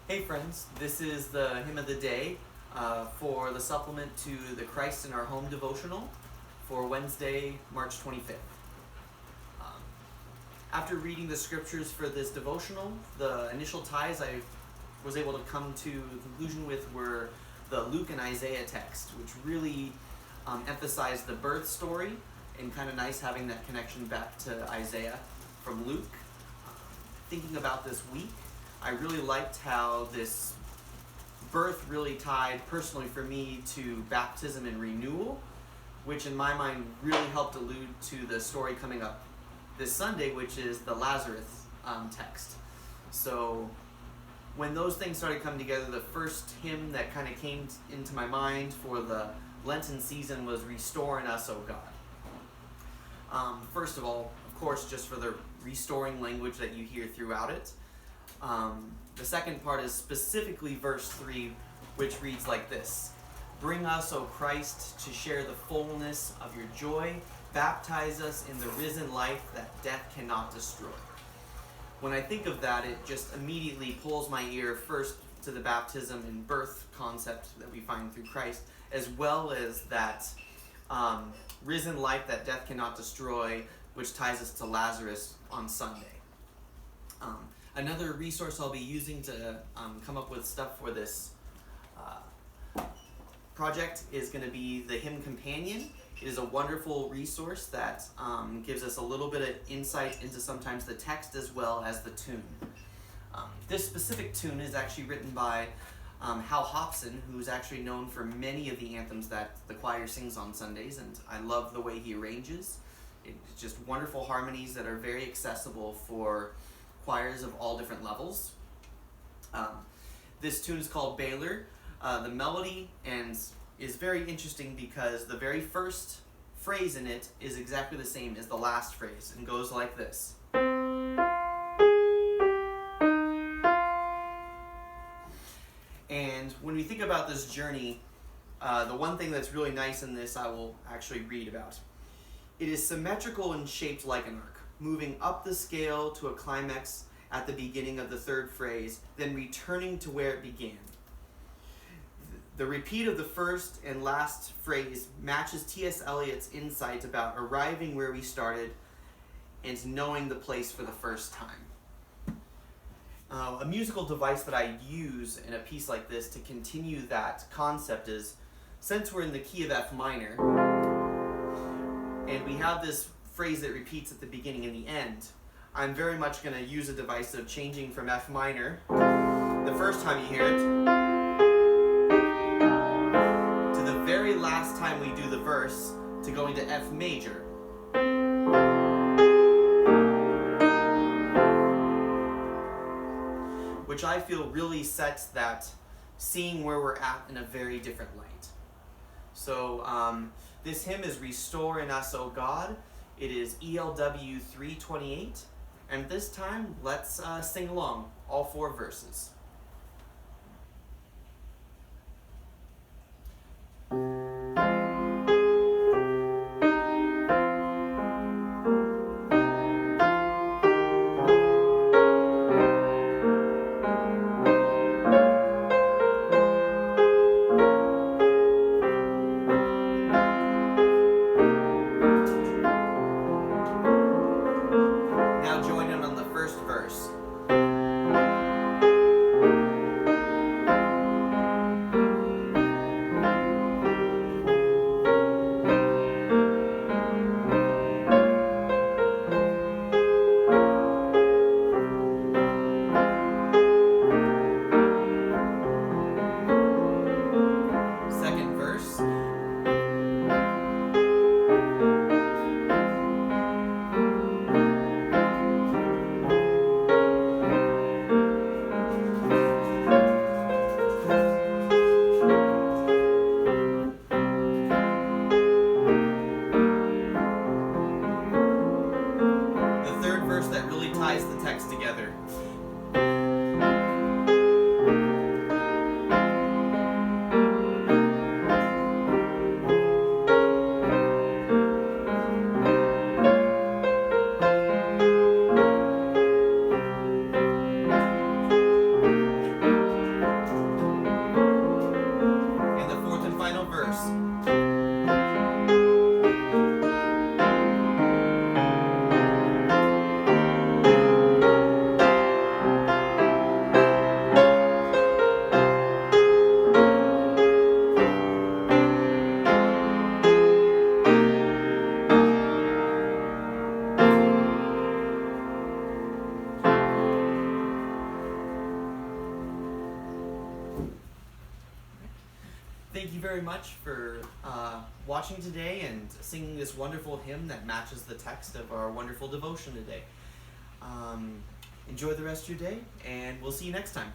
Hey friends, this is the hymn of the day for the supplement to the Christ in Our Home devotional for Wednesday, March 25th. Um, After reading the scriptures for this devotional, the initial ties I was able to come to a conclusion with were the Luke and Isaiah text, which really emphasized the birth story, and kind of nice having that connection back to Isaiah from Luke. Thinking about this week, I really liked how this birth really tied personally for me to baptism and renewal, which in my mind really helped allude to the story coming up this Sunday, which is the Lazarus text. So when those things started coming together, the first hymn that kind of came into my mind for the Lenten season was Restore in Us, O God. First of all, of course, just for the restoring language that you hear throughout it. The second part is specifically verse 3, which reads like this: Bring us, O Christ, to share the fullness of your joy. Baptize us in the risen life that death cannot destroy. When I think of that, it just immediately pulls my ear first to the baptism and birth concept that we find through Christ, as well as that risen life that death cannot destroy, which ties us to Lazarus on Sunday. Another resource I'll be using to come up with stuff for this project is going to be the Hymn Companion. It is a wonderful resource that gives us a little bit of insight into sometimes the text as well as the tune. This specific tune is actually written by Hal Hobson, who's actually known for many of the anthems that the choir sings on Sundays, and I love the way he arranges. It's just wonderful harmonies that are very accessible for choirs of all different levels. This tune is called Baylor. The melody is very interesting because the very first phrase in it is exactly the same as the last phrase and goes like this. And when we think about this journey, the one thing that's really nice in this I will actually read about. It is symmetrical and shaped like an arc, moving up the scale to a climax at the beginning of the third phrase, then returning to where it began. The repeat of the first and last phrase matches T.S. Eliot's insight about arriving where we started and knowing the place for the first time. A musical device that I use in a piece like this to continue that concept is, since we're in the key of F minor, and we have this phrase that repeats at the beginning and the end, I'm very much going to use a device of changing from F minor, the first time you hear it, to the very last time we do the verse, to going to F major. Which I feel really sets that seeing where we're at in a very different light. So this hymn is Restore in Us, O God. It is ELW 328. And this time, let's sing along, all four verses. Thank you very much for watching today and singing this wonderful hymn that matches the text of our wonderful devotion today. Enjoy the rest of your day, and we'll see you next time.